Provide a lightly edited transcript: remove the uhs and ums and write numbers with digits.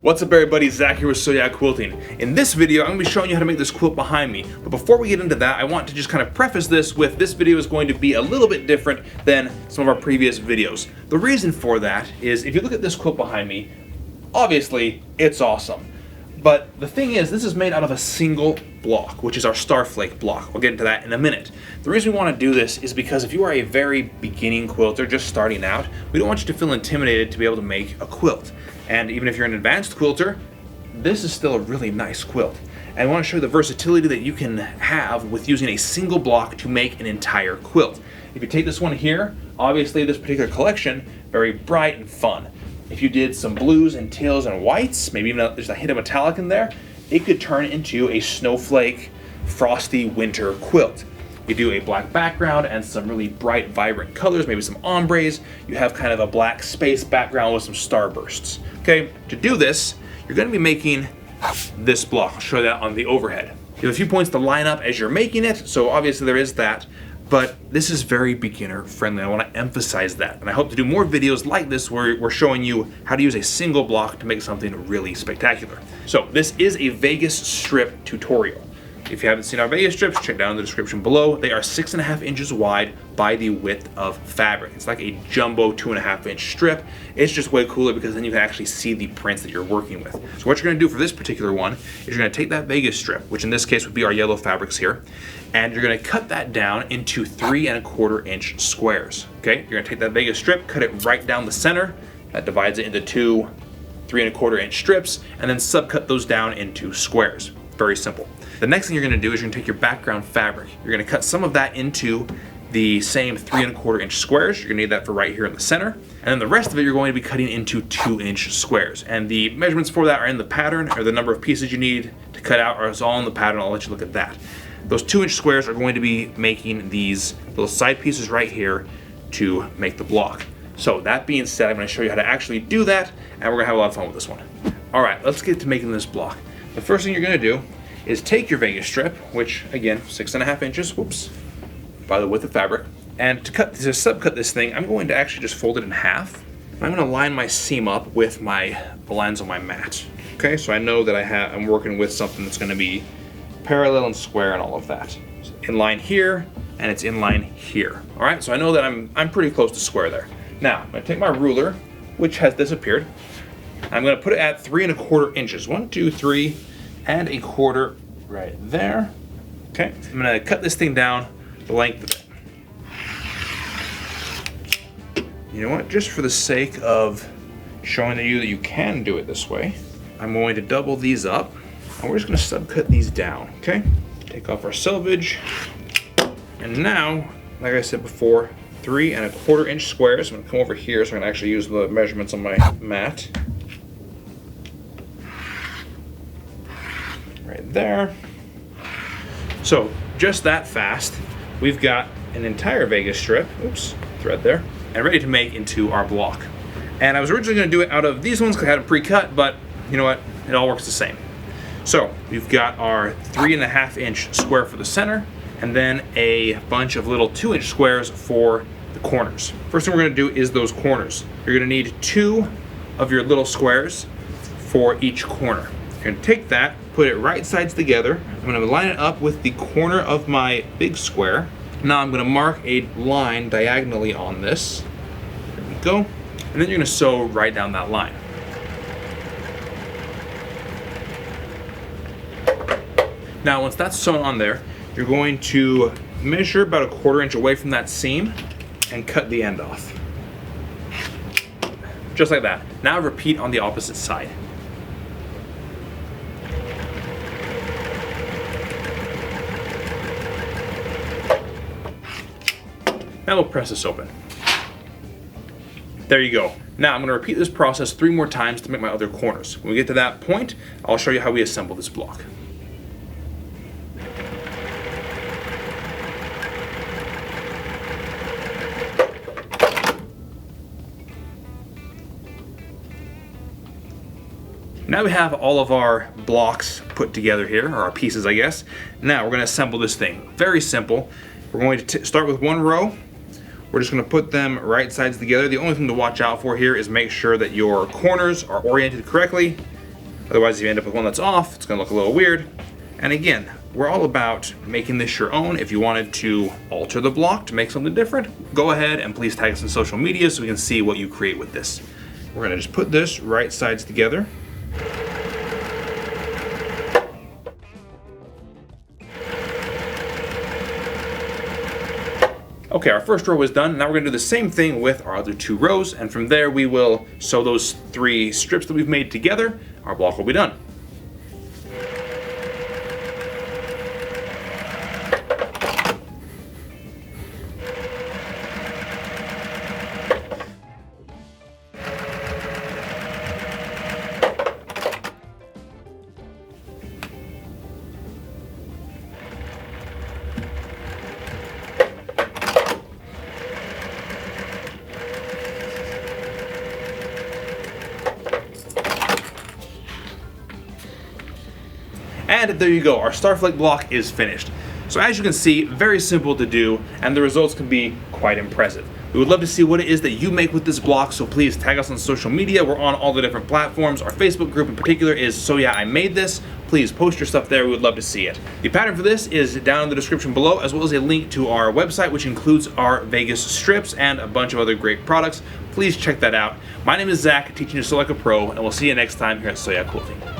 What's up everybody, Zach here with So Yeah Quilting. In this video, I'm going to be showing you how to make this quilt behind me. But before we get into that, I want to just kind of preface this with this video is going to be a little bit different than some of our previous videos. The reason for that is if you look at this quilt behind me, obviously it's awesome. But the thing is, this is made out of a single block, which is our Starflake block. We'll get into that in a minute. The reason we want to do this is because if you are a very beginning quilter, just starting out, we don't want you to feel intimidated to be able to make a quilt. And even if you're an advanced quilter, this is still a really nice quilt. And I want to show you the versatility that you can have with using a single block to make an entire quilt. If you take this one here, obviously this particular collection, very bright and fun. If you did some blues and teals and whites, maybe even there's a hint of metallic in there, it could turn into a snowflake, frosty winter quilt. You do a black background and some really bright, vibrant colors, maybe some ombres. You have kind of a black space background with some starbursts. Okay, to do this, you're going to be making this block. I'll show you that on the overhead. You have a few points to line up as you're making it, so obviously there is that. But this is very beginner friendly. I want to emphasize that. And I hope to do more videos like this where we're showing you how to use a single block to make something really spectacular. So this is a Vegas strip tutorial. If you haven't seen our Vegas strips, check down in the description below. They are 6.5 inches wide by the width of fabric. It's like a jumbo 2.5 inch strip. It's just way cooler because then you can actually see the prints that you're working with. So what you're gonna do for this particular one is you're gonna take that Vegas strip, which in this case would be our yellow fabrics here, and you're gonna cut that down into 3¼ inch squares, okay? You're gonna take that Vegas strip, cut it right down the center. That divides it into two 3¼ inch strips, and then subcut those down into squares. Very simple. The next thing you're gonna do is you're gonna take your background fabric. You're gonna cut some of that into the same 3¼ inch squares. You're gonna need that for right here in the center. And then the rest of it you're going to be cutting into 2-inch squares. And the measurements for that are in the pattern, or the number of pieces you need to cut out are all in the pattern. I'll let you look at that. Those 2-inch squares are going to be making these little side pieces right here to make the block. So that being said, I'm gonna show you how to actually do that, and we're gonna have a lot of fun with this one. All right, let's get to making this block. The first thing you're gonna do is take your Vegas strip, which again, 6.5 inches, whoops, by the width of fabric. And to subcut this thing, I'm going to actually just fold it in half. I'm gonna line my seam up with the lines on my mat. Okay, so I know that I'm working with something that's gonna be parallel and square and all of that. So in line here, and it's in line here. All right, so I know that I'm pretty close to square there. Now, I'm gonna take my ruler, which has disappeared. I'm gonna put it at 3¼ inches. 1, 2, 3¼ right there. Okay, I'm gonna cut this thing down the length of it. You know what, just for the sake of showing you that you can do it this way, I'm going to double these up, and we're just gonna subcut these down, okay? Take off our selvage, and now, like I said before, 3¼ inch squares. I'm gonna come over here so I can actually use the measurements on my mat. Right there. So just that fast, we've got an entire Vegas strip, oops, thread there, and ready to make into our block. And I was originally gonna do it out of these ones because I had them pre-cut, but you know what, it all works the same. So we've got our 3½ inch square for the center, and then a bunch of little 2-inch squares for the corners. First thing we're gonna do is those corners. You're gonna need 2 of your little squares for each corner. You're gonna take that, put it right sides together. I'm gonna line it up with the corner of my big square. Now I'm gonna mark a line diagonally on this. There we go. And then you're gonna sew right down that line. Now once that's sewn on there, you're going to measure about 1/4 inch away from that seam and cut the end off. Just like that. Now repeat on the opposite side. Now we'll press this open. There you go. Now I'm gonna repeat this process 3 more times to make my other corners. When we get to that point, I'll show you how we assemble this block. Now we have all of our blocks put together here, or our pieces, I guess. Now we're gonna assemble this thing. Very simple. We're going to start with 1 row. We're just gonna put them right sides together. The only thing to watch out for here is make sure that your corners are oriented correctly Otherwise, if you end up with one that's off, it's gonna look a little weird. And again, we're all about making this your own. If you wanted to alter the block to make something different, go ahead and please tag us on social media so we can see what you create with this. We're gonna just put this right sides together. Okay, our first row is done. Now we're gonna do the same thing with our other 2 rows, and from there we will sew those 3 strips that we've made together. Our block will be done. And there you go, our Starflake block is finished. So as you can see, very simple to do, and the results can be quite impressive. We would love to see what it is that you make with this block, so please tag us on social media. We're on all the different platforms. Our Facebook group in particular is So Yeah I Made This. Please post your stuff there, we would love to see it. The pattern for this is down in the description below, as well as a link to our website, which includes our Vegas strips and a bunch of other great products. Please check that out. My name is Zach, teaching you to sew like a pro, and we'll see you next time here at So Yeah Quilting.